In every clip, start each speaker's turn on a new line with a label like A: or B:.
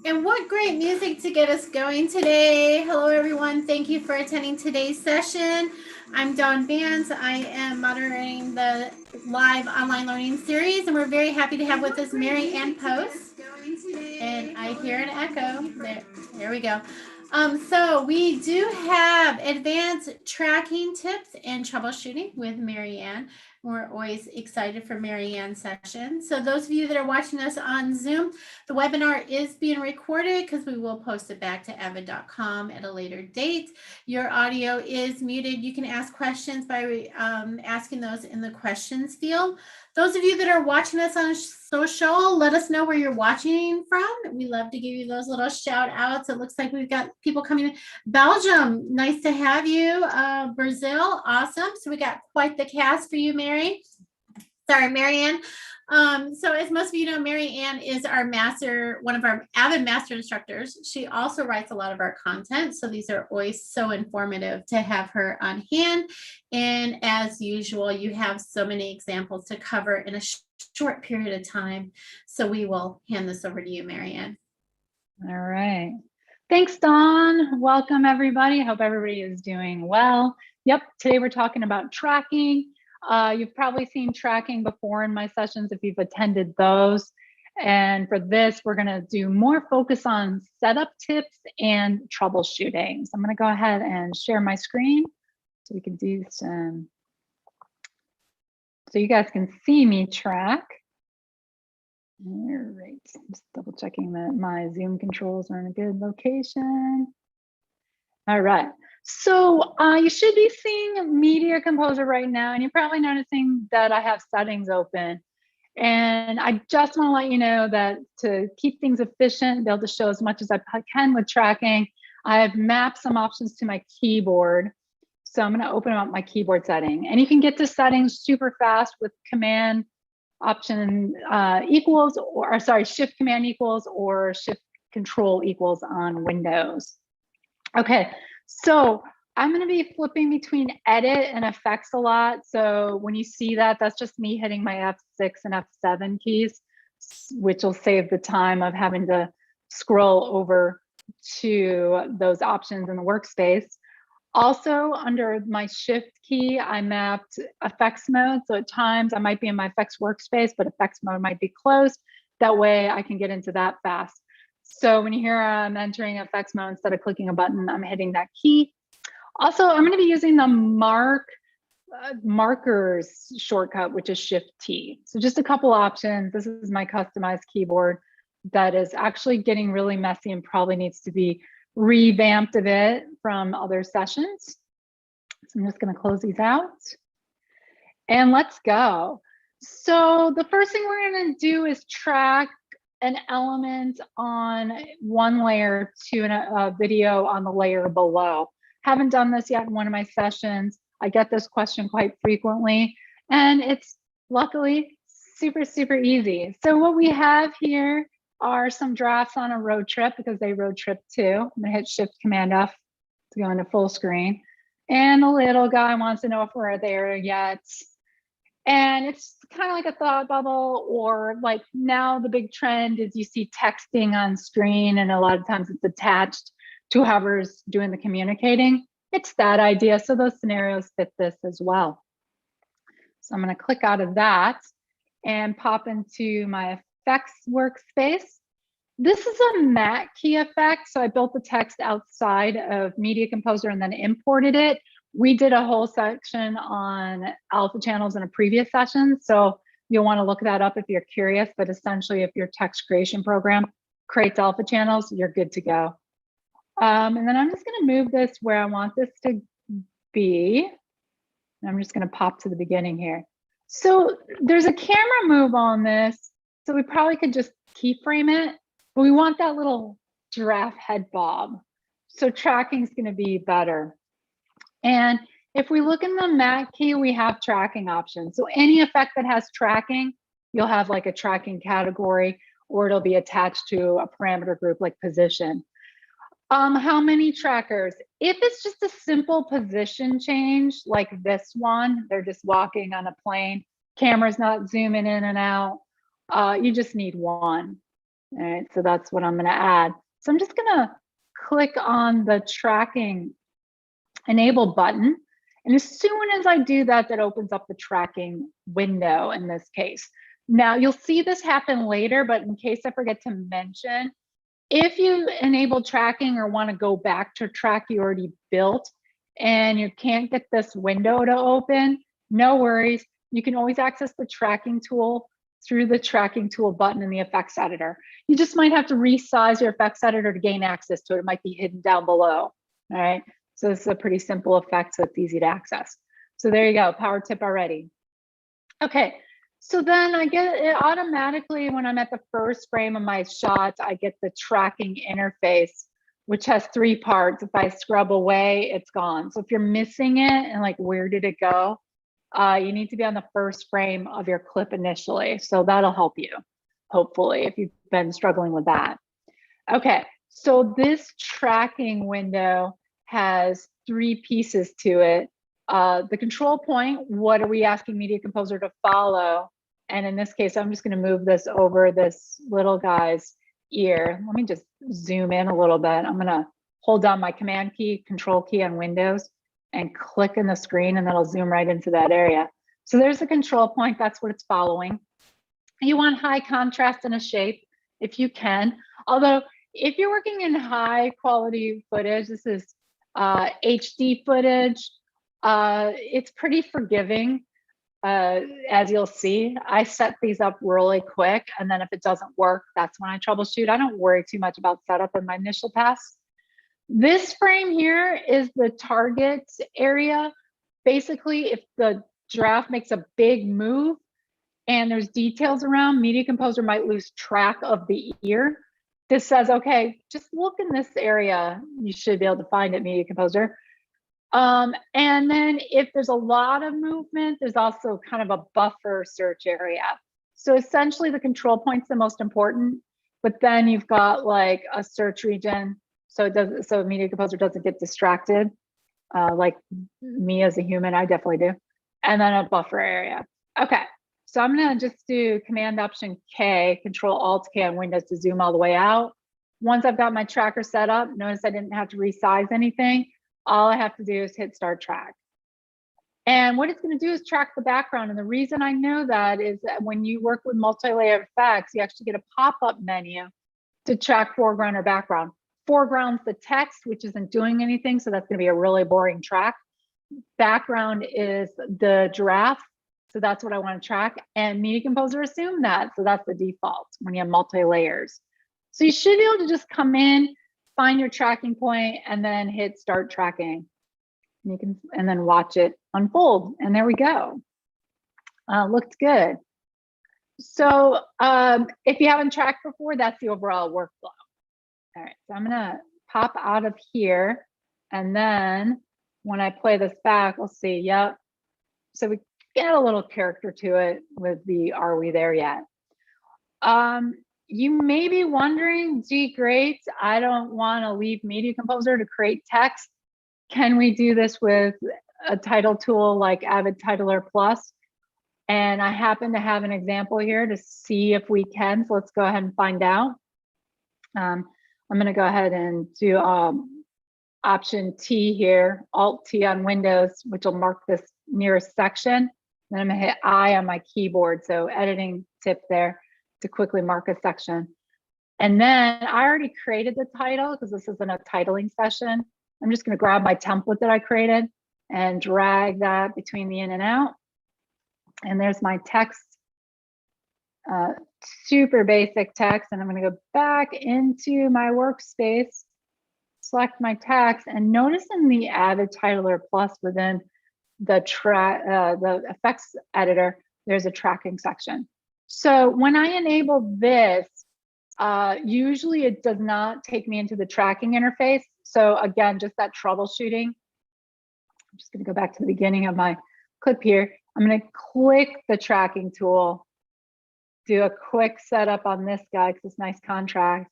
A: And what great music to get us going today. Hello, everyone. Thank you for attending today's session. I'm Dawn Vance. I am moderating the live online learning series, and we're very happy to have with us Marianne Post. And I hear an echo. There we go. So we do have advanced tracking tips and troubleshooting with Marianne. We're always excited for Marianne's session. So those of you that are watching us on Zoom, the webinar is being recorded because we will post it back to avid.com at a later date. Your audio is muted. You can ask questions by asking those in the questions field. Those of you that are watching us on social, let us know where you're watching from. We love to give you those little shout outs. It looks like we've got people coming in. Belgium, nice to have you. Brazil, awesome. So we got quite the cast for you, Marianne. So as most of you know, Marianne is our master, one of our Avid master instructors. She also writes a lot of our content. So these are always so informative to have her on hand. And as usual, you have so many examples to cover in a short period of time. So we will hand this over to you, Marianne.
B: All right. Thanks, Dawn. Welcome, everybody. I hope everybody is doing well. Yep, today we're talking about tracking. You've probably seen tracking before in my sessions if you've attended those. And for this, we're going to do more focus on setup tips and troubleshooting. So I'm going to go ahead and share my screen so we can do some, so you guys can see me track. All right, just double checking that my Zoom controls are in a good location. All right, so you should be seeing Media Composer right now, and you're probably noticing that I have settings open. And I just want to let you know that to keep things efficient, be able to show as much as I can with tracking, I have mapped some options to my keyboard. So I'm going to open up my keyboard setting, and you can get to settings super fast with Command Option equals, or sorry, Shift Command equals or Shift Control equals on Windows. Okay, so I'm going to be flipping between edit and effects a lot. So when you see that, that's just me hitting my F6 and F7 keys, which will save the time of having to scroll over to those options in the workspace. Also, under my Shift key, I mapped effects mode. So at times I might be in my effects workspace, but effects mode might be closed. That way I can get into that fast. So when you hear I'm entering effects mode, instead of clicking a button, I'm hitting that key. Also, I'm going to be using the markers shortcut, which is Shift T. So just a couple options. This is my customized keyboard that is actually getting really messy and probably needs to be revamped a bit from other sessions. So I'm just going to close these out and let's go. So the first thing we're going to do is track an element on one layer to a video on the layer below. Haven't done this yet in one of my sessions. I get this question quite frequently, and it's luckily super, super easy. So what we have here are some drafts on a road trip, because they road trip too. I'm gonna hit Shift Command F to go into full screen. And the little guy wants to know if we're there yet. And it's kind of like a thought bubble, or like now the big trend is you see texting on screen, and a lot of times it's attached to whoever's doing the communicating. It's that idea. So those scenarios fit this as well. So I'm going to click out of that and pop into my effects workspace. This is a mat key effect. So I built the text outside of Media Composer and then imported it. We did a whole section on alpha channels in a previous session. So you'll want to look that up if you're curious, but essentially if your text creation program creates alpha channels, you're good to go. And then I'm just going to move this where I want this to be. I'm just going to pop to the beginning here. So there's a camera move on this. So we probably could just keyframe it, but we want that little giraffe head bob. So tracking is going to be better. And if we look in the mat key, we have tracking options. So any effect that has tracking, you'll have like a tracking category, or it'll be attached to a parameter group like position. How many trackers? If it's just a simple position change like this one, they're just walking on a plane, camera's not zooming in and out, you just need one. All right, so that's what I'm going to add. So I'm just going to click on the tracking enable button. And as soon as I do that, that opens up the tracking window in this case. Now you'll see this happen later, but in case I forget to mention, if you enable tracking or want to go back to a track you already built and you can't get this window to open, no worries. You can always access the tracking tool through the tracking tool button in the effects editor. You just might have to resize your effects editor to gain access to it. It might be hidden down below. All right. So this is a pretty simple effect, so it's easy to access. So there you go, power tip already. Okay, so then I get it automatically when I'm at the first frame of my shot, I get the tracking interface, which has 3 parts. If I scrub away, it's gone. So if you're missing it and like, where did it go? You need to be on the first frame of your clip initially. So that'll help you, hopefully, if you've been struggling with that. Okay, so this tracking window has 3 pieces to it. The control point, what are we asking Media Composer to follow? And in this case, I'm just going to move this over this little guy's ear. Let me just zoom in a little bit. I'm going to hold down my command key, control key on Windows, and click in the screen, and that'll zoom right into that area. So there's the control point. That's what it's following. You want high contrast in a shape if you can. Although if you're working in high quality footage, this is HD footage, it's pretty forgiving, as you'll see. I set these up really quick, and then if it doesn't work, that's when I troubleshoot. I don't worry too much about setup in my initial pass. This frame here is the target area. Basically, if the giraffe makes a big move and there's details around, Media Composer might lose track of the ear. This says, okay, just look in this area. You should be able to find it, Media Composer. And then if there's a lot of movement, there's also kind of a buffer search area. So essentially the control point's the most important, but then you've got like a search region. So it doesn't, so Media Composer doesn't get distracted. Like me as a human, I definitely do. And then a buffer area. Okay. So I'm going to just do Command Option K, Control Alt K on Windows to zoom all the way out. Once I've got my tracker set up, notice I didn't have to resize anything. All I have to do is hit Start Track. And what it's going to do is track the background. And the reason I know that is that when you work with multi-layer effects, you actually get a pop-up menu to track foreground or background. Foreground's the text, which isn't doing anything, so that's going to be a really boring track. Background is the giraffe. So that's what I want to track, and Media Composer assumed that. So that's the default when you have multi-layers. So you should be able to just come in, find your tracking point, and then hit Start Tracking. And you can, and then watch it unfold. And there we go. Looked good. So if you haven't tracked before, that's the overall workflow. All right, so I'm gonna pop out of here, and then when I play this back, we'll see. Yep. So we get a little character to it with the "Are we there yet?" You may be wondering, gee, great, I don't want to leave Media Composer to create text. Can we do this with a title tool like Avid Titler Plus? And I happen to have an example here to see if we can. So let's go ahead and find out. I'm going to go ahead and do Option T here, Alt T on Windows, which will mark this nearest section. Then I'm going to hit I on my keyboard. So editing tip there to quickly mark a section. And then I already created the title because this isn't a titling session. I'm just going to grab my template that I created and drag that between the in and out. And there's my text, super basic text. And I'm going to go back into my workspace, select my text, and notice in the Avid Titler Plus within the effects editor, there's a tracking section. So when I enable this, usually it does not take me into the tracking interface. So again, just that troubleshooting. I'm just going to go back to the beginning of my clip here. I'm going to click the tracking tool, do a quick setup on this guy because it's nice contrast,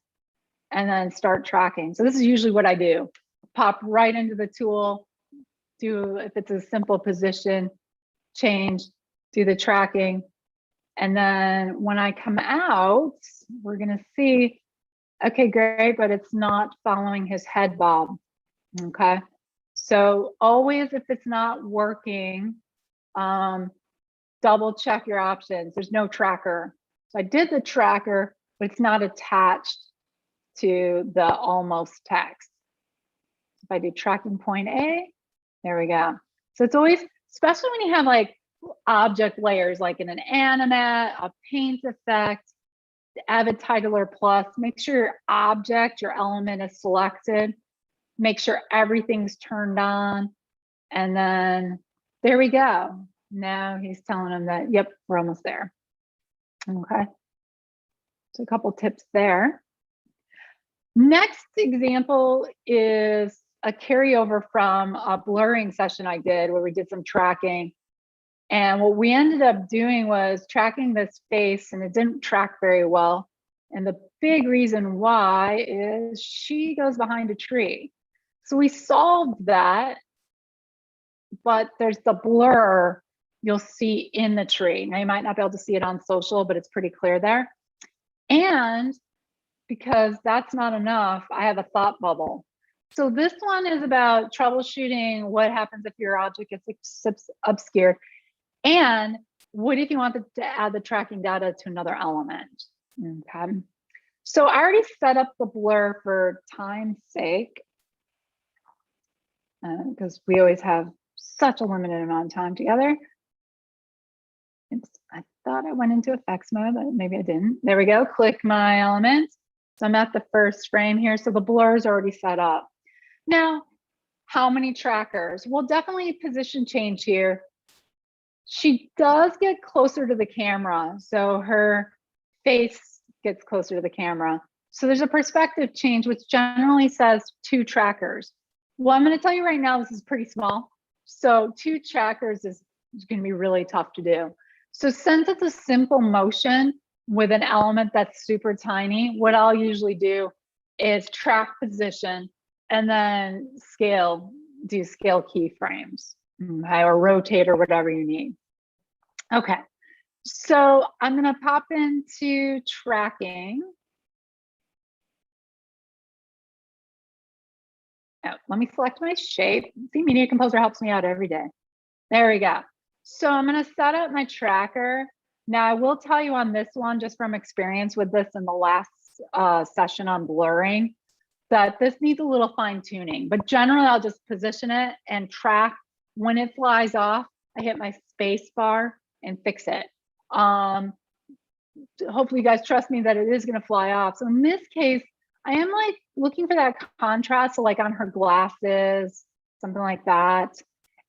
B: and then start tracking. So this is usually what I do. Pop right into the tool, do, if it's a simple position change, do the tracking, And then when I come out, we're gonna see, okay, great, but it's not following his head bob, okay? So always, if it's not working, double check your options. There's no tracker. So I did the tracker, but it's not attached to the almost text. If I do tracking point A, there we go. So it's always, especially when you have like object layers, like in an animate, a paint effect, the Avid Titler Plus, make sure your object, your element is selected. Make sure everything's turned on. And then there we go. Now he's telling him that, yep, we're almost there. Okay. So a couple tips there. Next example is a carryover from a blurring session I did where we did some tracking. And what we ended up doing was tracking this face, and it didn't track very well. And the big reason why is she goes behind a tree. So we solved that, but there's the blur you'll see in the tree. Now you might not be able to see it on social, but it's pretty clear there. And because that's not enough, I have a thought bubble. So this one is about troubleshooting what happens if your object gets obscured. And what if you wanted to add the tracking data to another element? Okay. So I already set up the blur for time's sake, because we always have such a limited amount of time together. Oops, I thought I went into effects mode, but maybe I didn't. There we go. Click my element. So I'm at the first frame here. So the blur is already set up. Now, how many trackers? Well, definitely position change here. She does get closer to the camera. So her face gets closer to the camera. So there's a perspective change, which generally says 2 trackers. Well, I'm going to tell you right now, this is pretty small. So 2 trackers is going to be really tough to do. So since it's a simple motion with an element that's super tiny, what I'll usually do is track position and then scale, do scale keyframes, okay, or rotate or whatever you need. Okay, so I'm going to pop into tracking. Oh, let me select my shape. See, Media Composer helps me out every day. There we go. So I'm going to set up my tracker. Now I will tell you on this one, just from experience with this in the last session on blurring, that this needs a little fine tuning, but generally I'll just position it and track. When it flies off, I hit my space bar and fix it. Hopefully you guys trust me that it is going to fly off. So in this case, I am like looking for that contrast, so like on her glasses, something like that.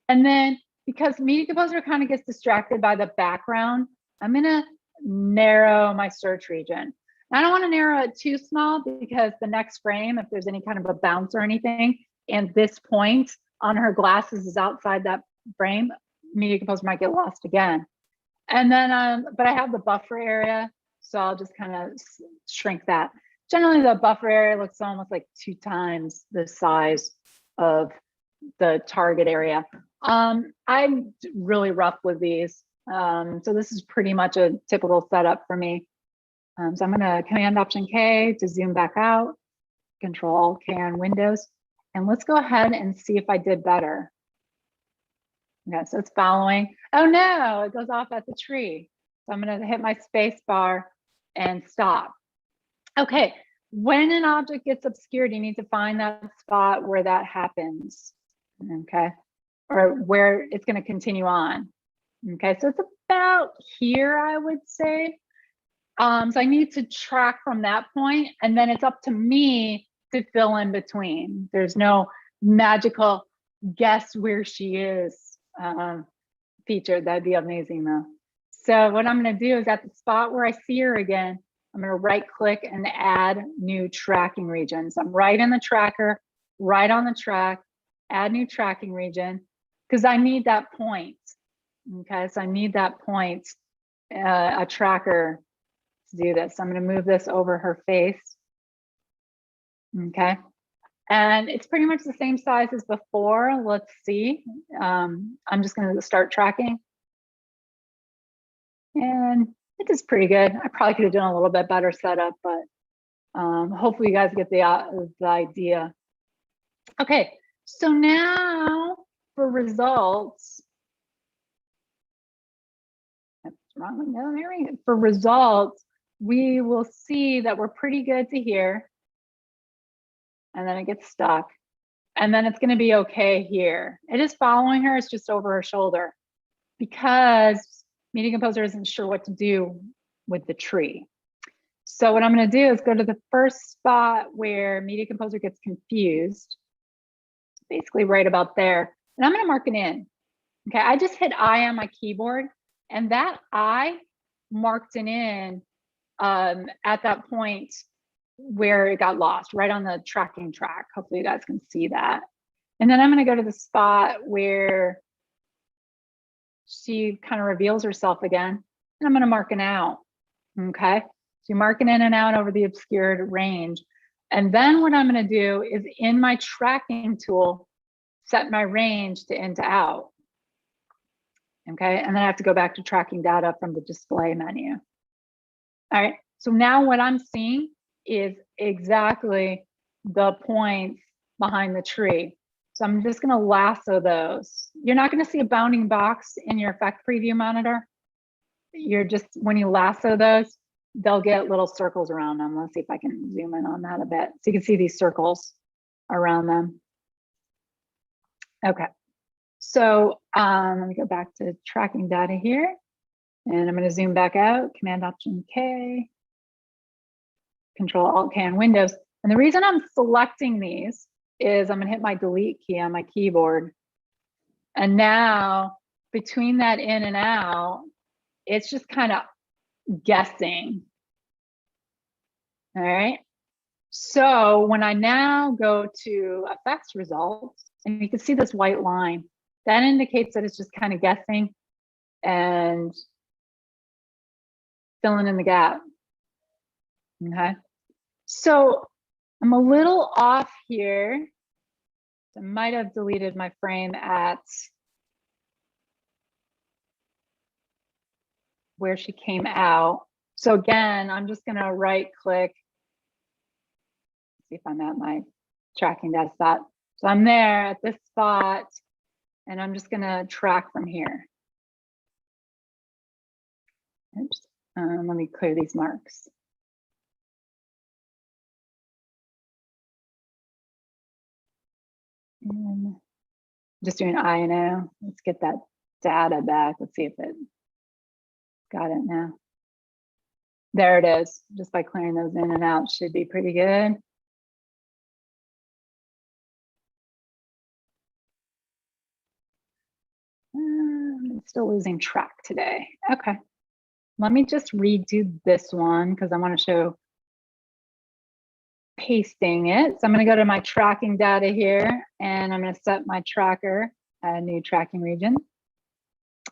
B: And then because Media Composer kind of gets distracted by the background, I'm going to narrow my search region. I don't want to narrow it too small because the next frame, if there's any kind of a bounce or anything, and this point on her glasses is outside that frame, Media Composer might get lost again. And then, but I have the buffer area, so I'll just kind of shrink that. Generally, the buffer area looks almost like 2 times the size of the target area. I'm really rough with these. So this is pretty much a typical setup for me. So I'm going to Command Option K to zoom back out, Control Alt K on Windows, and let's go ahead and see if I did better. Okay, so it's following. Oh no, it goes off at the tree. So I'm going to hit my space bar and stop. Okay, when an object gets obscured, you need to find that spot where that happens. Okay, or where it's going to continue on. Okay, so it's about here, I would say. So I need to track from that point, and then it's up to me to fill in between. There's no magical guess where she is feature. That'd be amazing though. So what I'm going to do is at the spot where I see her again, I'm going to right click and add new tracking region. So I'm right in the tracker, right on the track, add new tracking region, because I need that point. Okay, so I need that point, a tracker to do this. So I'm going to move this over her face. Okay, and it's pretty much the same size as before. Let's see. I'm just going to start tracking. And it is pretty good. I probably could have done a little bit better setup, but hopefully you guys get the idea. Okay, so now for results, that's wrong one. No, there we go. For results, we will see that we're pretty good to here. And then it gets stuck. And then it's going to be okay here. It is following her. It's just over her shoulder because Media Composer isn't sure what to do with the tree. So what I'm going to do is go to the first spot where Media Composer gets confused, basically right about there. And I'm going to mark it in. Okay, I just hit I on my keyboard, and that I marked it in at that point where it got lost, right on the tracking track. Hopefully you guys can see that. And then I'm going to go to the spot where she kind of reveals herself again, and I'm going to mark it out. Okay, so you're marking in and out over the obscured range. And then what I'm going to do is in my tracking tool, set my range to in to out. Okay, and then I have to go back to tracking data from the display menu. All right, so now what I'm seeing is exactly the points behind the tree. So I'm just going to lasso those. You're not going to see a bounding box in your effect preview monitor. You're just, when you lasso those, they'll get little circles around them. Let's see if I can zoom in on that a bit. So you can see these circles around them. Okay, so let me go back to tracking data here. And I'm going to zoom back out, Command Option K, Control Alt K on Windows. And the reason I'm selecting these is I'm going to hit my delete key on my keyboard. And now between that in and out, it's just kind of guessing. All right. So when I now go to effects results, and you can see this white line, that indicates that it's just kind of guessing and filling in the gap. Okay. So I'm a little off here. I might have deleted my frame at where she came out. So again, I'm just going to right click. See if I'm at my tracking data spot. So I'm there at this spot, and I'm just going to track from here. Oops. Let me clear these marks. And just doing I&O. Let's get that data back. Let's see if it got it now. There it is. Just by clearing those in and out should be pretty good. I'm still losing track today. Okay. Let me just redo this one because I want to show pasting it. So I'm going to go to my tracking data here, and I'm going to set my tracker a new tracking region.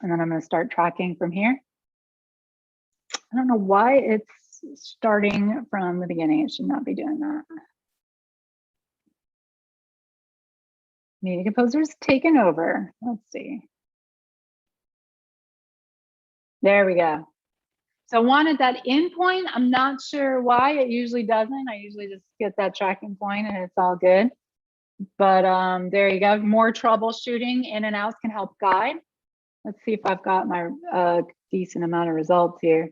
B: And then I'm going to start tracking from here. I don't know why it's starting from the beginning. It should not be doing that. Media Composer's taken over. Let's see. There we go. So I wanted that in point. I'm not sure why. It usually doesn't. I usually just get that tracking point and it's all good. But there you go. More troubleshooting in and outs can help guide. Let's see if I've got my decent amount of results here.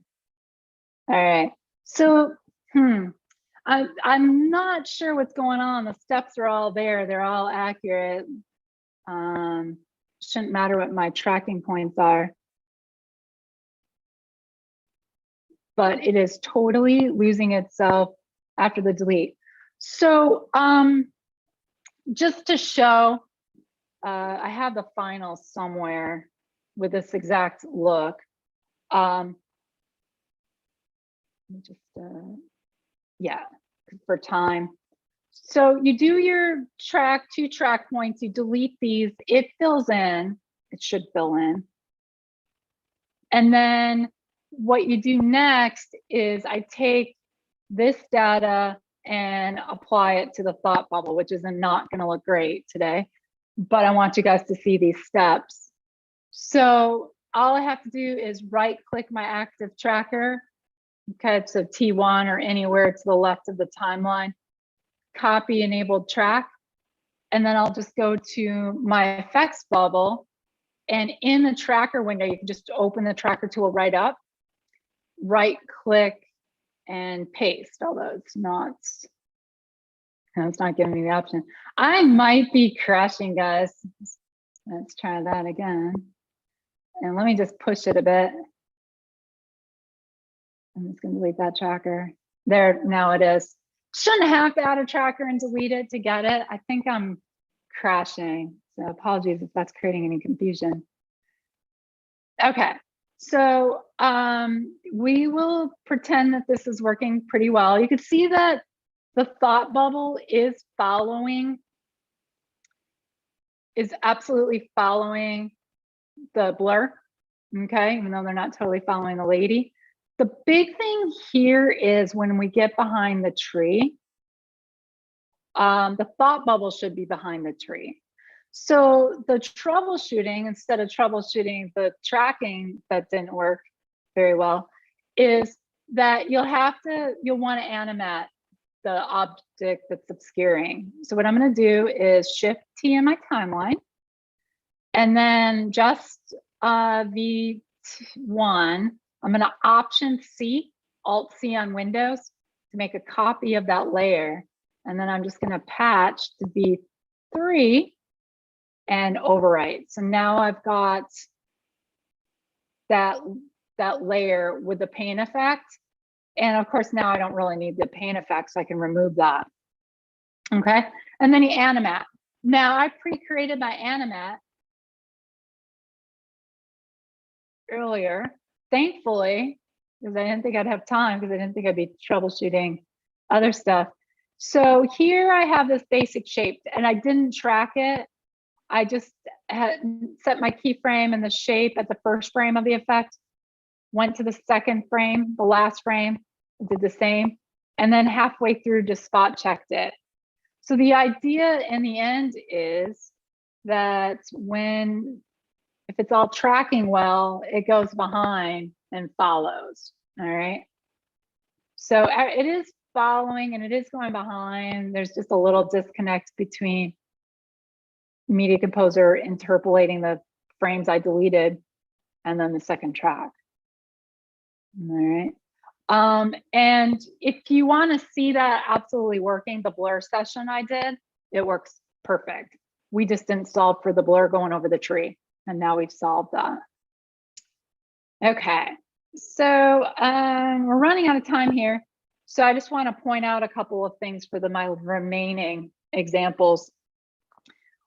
B: All right. So I'm not sure what's going on. The steps are all there. They're all accurate. Shouldn't matter what my tracking points are. But it is totally losing itself after the delete. So just to show, I have the final somewhere with this exact look. Just yeah, for time. So you do your two track points, you delete these, it fills in, it should fill in. And then what you do next is I take this data and apply it to the thought bubble, which is not going to look great today, but I want you guys to see these steps. So all I have to do is right click my active tracker. Okay, so T1 or anywhere to the left of the timeline, copy enabled track. And then I'll just go to my effects bubble. And in the tracker window, you can just open the tracker tool right up, right click and paste, although it's not giving me the option. I might be crashing, guys. Let's try that again. And let me just push it a bit. I'm just gonna delete that tracker. There, now it is. Shouldn't have to add a tracker and delete it to get it. I think I'm crashing. So apologies if that's creating any confusion. Okay, so we will pretend that this is working pretty well. You can see that the thought bubble is absolutely following the blur, okay, even though they're not totally following the lady. The big thing here is when we get behind the tree, the thought bubble should be behind the tree. So the troubleshooting, instead of troubleshooting the tracking that didn't work very well, is that you'll want to animate the object that's obscuring. So what I'm going to do is Shift T in my timeline, and then just V1, I'm going to Option C, Alt C on Windows to make a copy of that layer. And then I'm just going to patch to V3 and overwrite. So now I've got that layer with the paint effect. And of course, now I don't really need the paint effect, so I can remove that. Okay, and then you animate. Now I pre-created my animate earlier, thankfully, because I didn't think I'd have time, because I didn't think I'd be troubleshooting other stuff. So here I have this basic shape, and I didn't track it. I just had set my keyframe and the shape at the first frame of the effect, went to the second frame, the last frame, did the same, and then halfway through just spot checked it. So the idea in the end is that if it's all tracking well, it goes behind and follows, all right? So it is following and it is going behind. There's just a little disconnect between Media Composer interpolating the frames I deleted and then the second track. All right. And if you want to see that absolutely working, the blur session I did, it works perfect. We just didn't solve for the blur going over the tree, and now we've solved that. Okay, so we're running out of time here. So I just want to point out a couple of things for my remaining examples.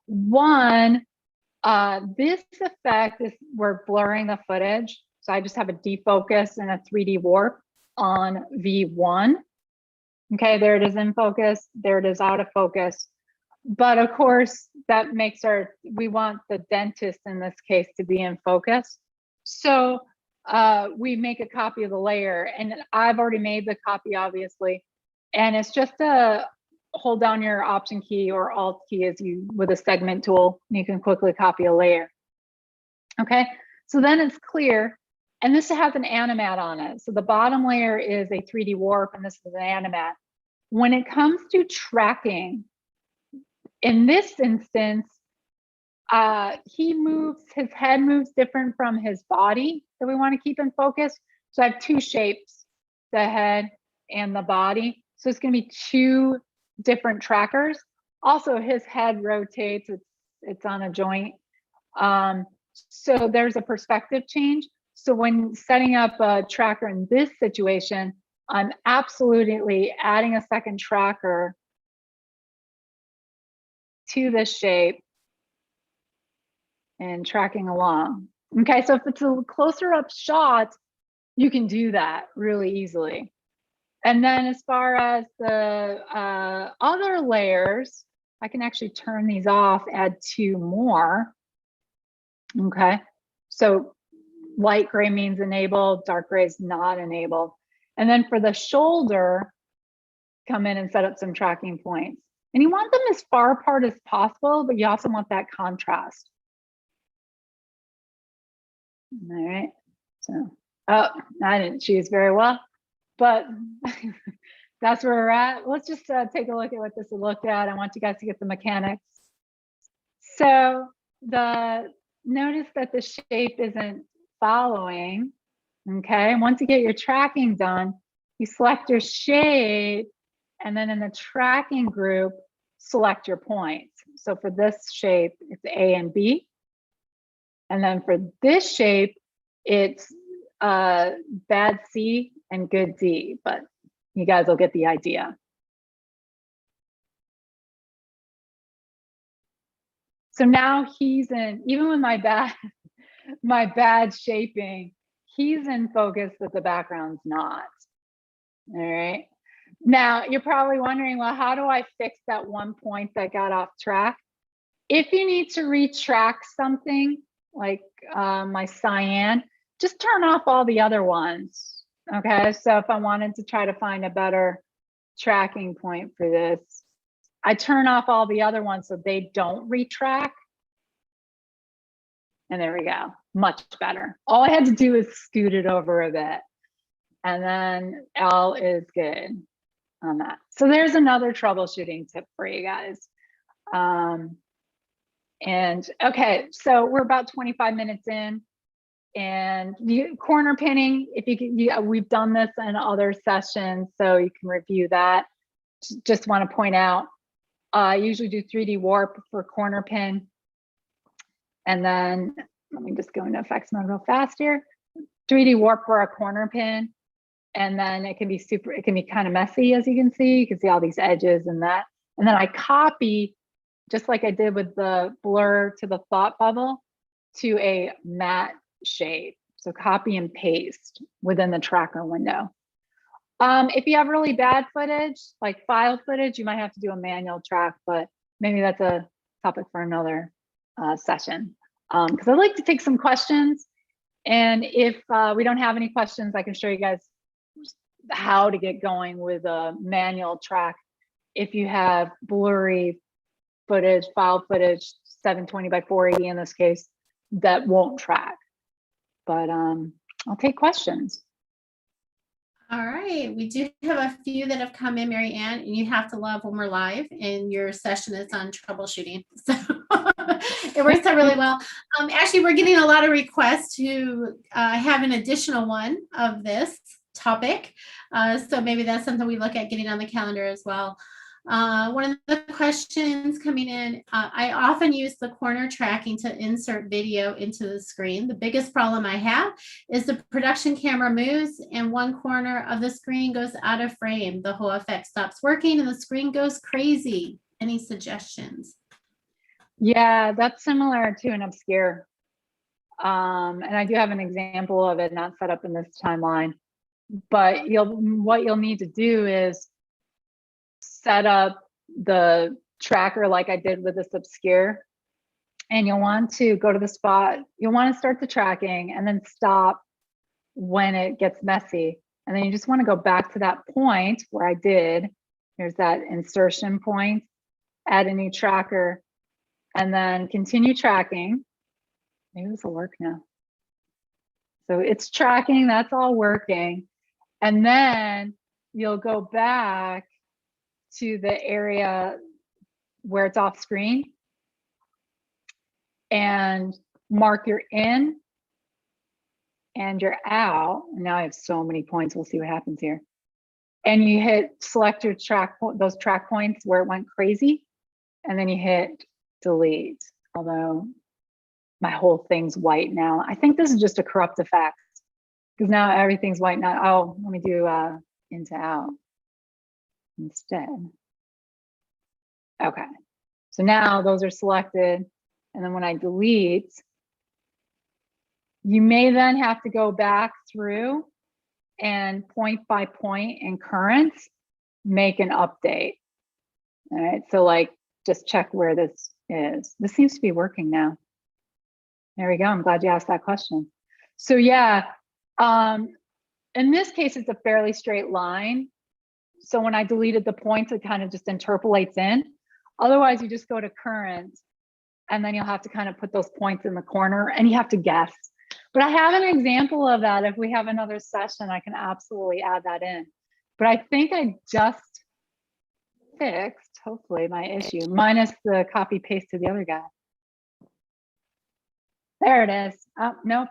B: One, this effect is we're blurring the footage. So I just have a defocus and a 3D warp on V1. Okay, there it is in focus, there it is out of focus. But of course, that makes we want the dentist in this case to be in focus. So we make a copy of the layer, and I've already made the copy, obviously. And it's just hold down your Option key or Alt key with a segment tool, and you can quickly copy a layer. Okay, so then it's clear. And this has an animate on it. So the bottom layer is a 3D warp, and this is an animate. When it comes to tracking, in this instance, his head moves different from his body that we want to keep in focus. So I have two shapes, the head and the body. So it's going to be two different trackers. Also, his head rotates, it's on a joint. So there's a perspective change. So when setting up a tracker in this situation, I'm absolutely adding a second tracker to this shape and tracking along. Okay, so if it's a closer up shot, you can do that really easily. And then as far as the other layers, I can actually turn these off, add two more. Okay, so light gray means enabled, dark gray is not enabled. And then for the shoulder, come in and set up some tracking points. And you want them as far apart as possible, but you also want that contrast. All right. So, oh, I didn't choose very well, but that's where we're at. Let's just take a look at what this will look at. I want you guys to get the mechanics. So notice that the shape isn't following. Okay. And once you get your tracking done, you select your shape, and then in the tracking group, select your points. So for this shape, it's A and B. And then for this shape, it's bad C and good D, but you guys will get the idea. So now he's in, even with my bad shaping, he's in focus, but the background's not. All right. Now you're probably wondering, well, how do I fix that one point that got off track? If you need to retrack something like my cyan, just turn off all the other ones. Okay. So if I wanted to try to find a better tracking point for this, I turn off all the other ones so they don't retrack. And there we go, much better. All I had to do is scoot it over a bit, and then all is good on that. So there's another troubleshooting tip for you guys. And okay, so we're about 25 minutes in, and corner pinning, if you can, we've done this in other sessions, so you can review that. Just want to point out, I usually do 3D warp for corner pin. And then let me just go into effects mode real fast here. 3D warp for a corner pin. And then it can be kind of messy, as you can see. You can see all these edges and that. And then I copy, just like I did with the blur to the thought bubble, to a matte shape. So copy and paste within the tracker window. If you have really bad footage, like file footage, you might have to do a manual track, but maybe that's a topic for another session. Because I'd like to take some questions. And if we don't have any questions, I can show you guys how to get going with a manual track. If you have blurry footage, file footage, 720 by 480 in this case, that won't track. But I'll take questions.
A: All right, we do have a few that have come in, Marianne, and you have to love when we're live and your session is on troubleshooting. So it works out really well. Actually, we're getting a lot of requests to have an additional one of this topic. So maybe that's something we look at getting on the calendar as well. One of the questions coming in, I often use the corner tracking to insert video into the screen. The biggest problem I have is the production camera moves and one corner of the screen goes out of frame. The whole effect stops working and the screen goes crazy. Any suggestions?
B: Yeah, that's similar to an obscure. And I do have an example of it not set up in this timeline. But what you'll need to do is set up the tracker like I did with this obscure, and you'll want to go to the spot, you'll want to start the tracking and then stop when it gets messy. And then you just want to go back to that point where I did, here's that insertion point, add a new tracker, and then continue tracking. Maybe this will work now. So it's tracking, that's all working. And then you'll go back to the area where it's off screen and mark your in and your out. Now I have so many points. We'll see what happens here. And you hit select your those track points where it went crazy, and then you hit delete. Although my whole thing's white now. I think this is just a corrupt effect because now everything's white now. Oh, let me do into out instead. Okay, so now those are selected, and then when I delete, you may then have to go back through and point by point in current, make an update. All right, so like just check where this is. This seems to be working now. There we go, I'm glad you asked that question. So yeah, in this case, it's a fairly straight line. So when I deleted the points, it kind of just interpolates in. Otherwise, you just go to current, and then you'll have to kind of put those points in the corner, and you have to guess. But I have an example of that. If we have another session, I can absolutely add that in. But I think I just fixed, hopefully, my issue, minus the copy paste to the other guy. There it is. Oh, nope.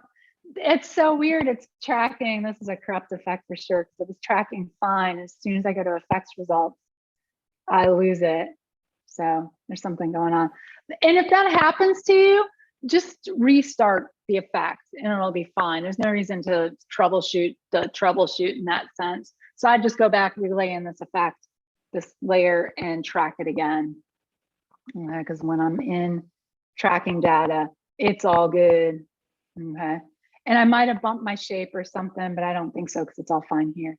B: It's so weird. It's tracking. This is a corrupt effect for sure, because it was tracking fine. As soon as I go to effects results, I lose it. So there's something going on. And if that happens to you, just restart the effect and it'll be fine. There's no reason to troubleshoot in that sense. So I just go back, relay in this effect, this layer, and track it again. Because when I'm in tracking data, it's all good. Okay. And I might have bumped my shape or something, but I don't think so because it's all fine here.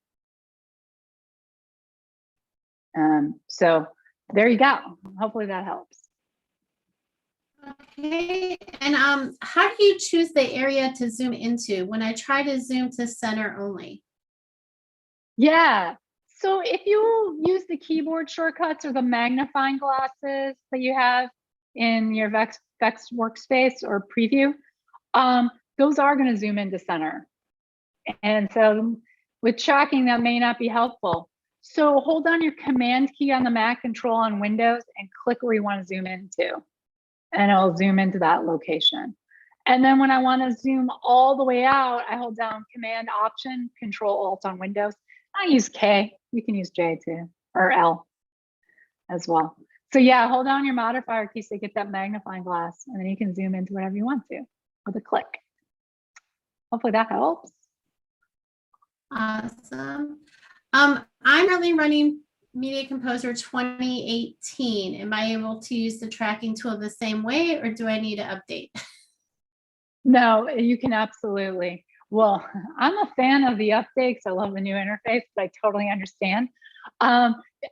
B: So there you go. Hopefully that helps.
A: Okay, and how do you choose the area to zoom into when I try to zoom to center only?
B: Yeah, so if you use the keyboard shortcuts or the magnifying glasses that you have in your Vex workspace or preview, those are going to zoom into center. And so with tracking, that may not be helpful. So hold down your command key on the Mac, control on Windows, and click where you want to zoom into. And it'll zoom into that location. And then when I want to zoom all the way out, I hold down Command Option, Control Alt on Windows. I use K. You can use J too, or L as well. So yeah, hold down your modifier key so you get that magnifying glass, and then you can zoom into whatever you want to with a click. Hopefully that helps.
A: Awesome. I'm currently running Media Composer 2018. Am I able to use the tracking tool the same way, or do I need to update?
B: No, you can absolutely. Well, I'm a fan of the updates. I love the new interface, but I totally understand.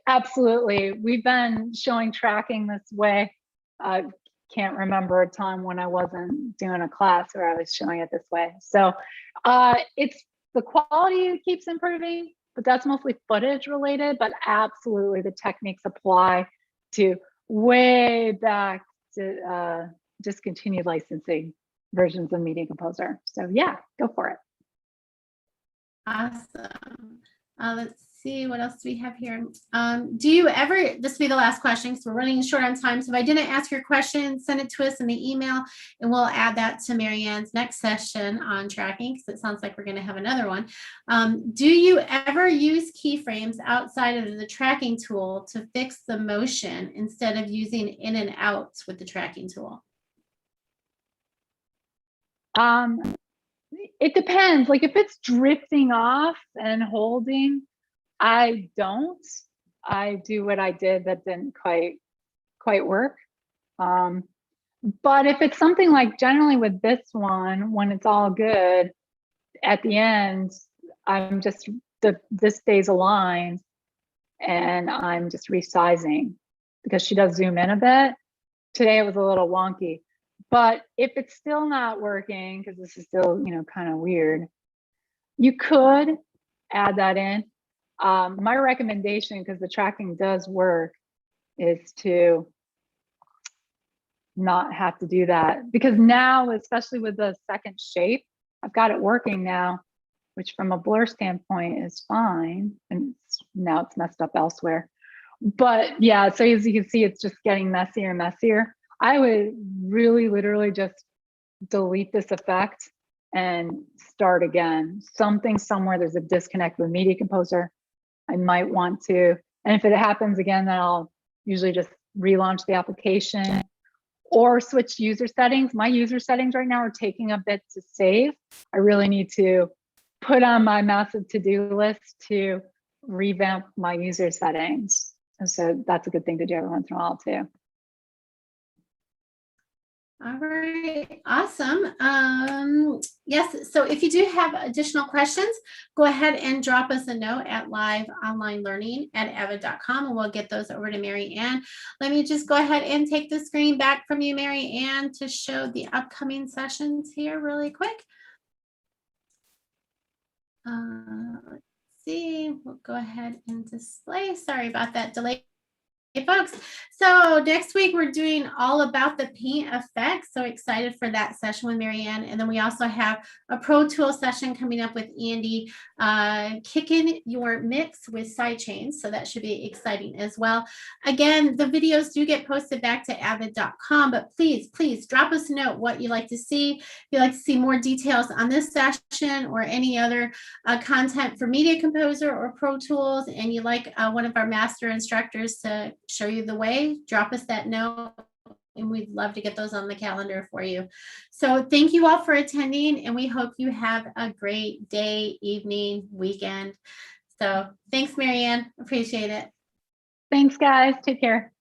B: Absolutely. We've been showing tracking this way. I can't remember a time when I wasn't doing a class where I was showing it this way. So it's the quality keeps improving, but that's mostly footage related, but absolutely the techniques apply to way back to discontinued licensing versions of Media Composer. So yeah, go for it.
A: Awesome. Let's see, what else do we have here? Do you ever, this will be the last question because we're running short on time. So if I didn't ask your question, send it to us in the email and we'll add that to Marianne's next session on tracking, because it sounds like we're going to have another one. Do you ever use keyframes outside of the tracking tool to fix the motion instead of using in and outs with the tracking tool?
B: It depends. Like if it's drifting off and holding, I don't. I do what I did that didn't quite work. But if it's something like generally with this one, when it's all good, at the end, I'm just, this stays aligned and I'm just resizing because she does zoom in a bit. Today it was a little wonky. But if it's still not working, because this is still, you know, kind of weird, you could add that in. My recommendation, because the tracking does work, is to not have to do that. Because now, especially with the second shape, I've got it working now, which from a blur standpoint is fine. And now it's messed up elsewhere. But yeah, so as you can see, it's just getting messier and messier. I would really literally just delete this effect and start again. Something somewhere, there's a disconnect with Media Composer. I might want to, and if it happens again, then I'll usually just relaunch the application or switch user settings. My user settings right now are taking a bit to save. I really need to put on my massive to-do list to revamp my user settings. And so that's a good thing to do every once in a while too.
A: All right, awesome. Yes, so if you do have additional questions, go ahead and drop us a note at liveonlinelearning@avid.com and we'll get those over to Marianne. Let me just go ahead and take the screen back from you, Marianne, to show the upcoming sessions here really quick. Let's see, we'll go ahead and display. Sorry about that delay. folks. So next week we're doing all about the paint effects. So excited for that session with Marianne. And then we also have a Pro Tool session coming up with Andy, kicking your mix with sidechains. So that should be exciting as well. Again, the videos do get posted back to avid.com, but please drop us a note what you'd like to see. If you'd like to see more details on this session or any other content for Media Composer or Pro Tools, and you'd like one of our master instructors to show you the way, drop us that note and we'd love to get those on the calendar for you. So thank you all for attending, and we hope you have a great day, evening, weekend. So thanks, Marianne. Appreciate it.
B: Thanks, guys. Take care.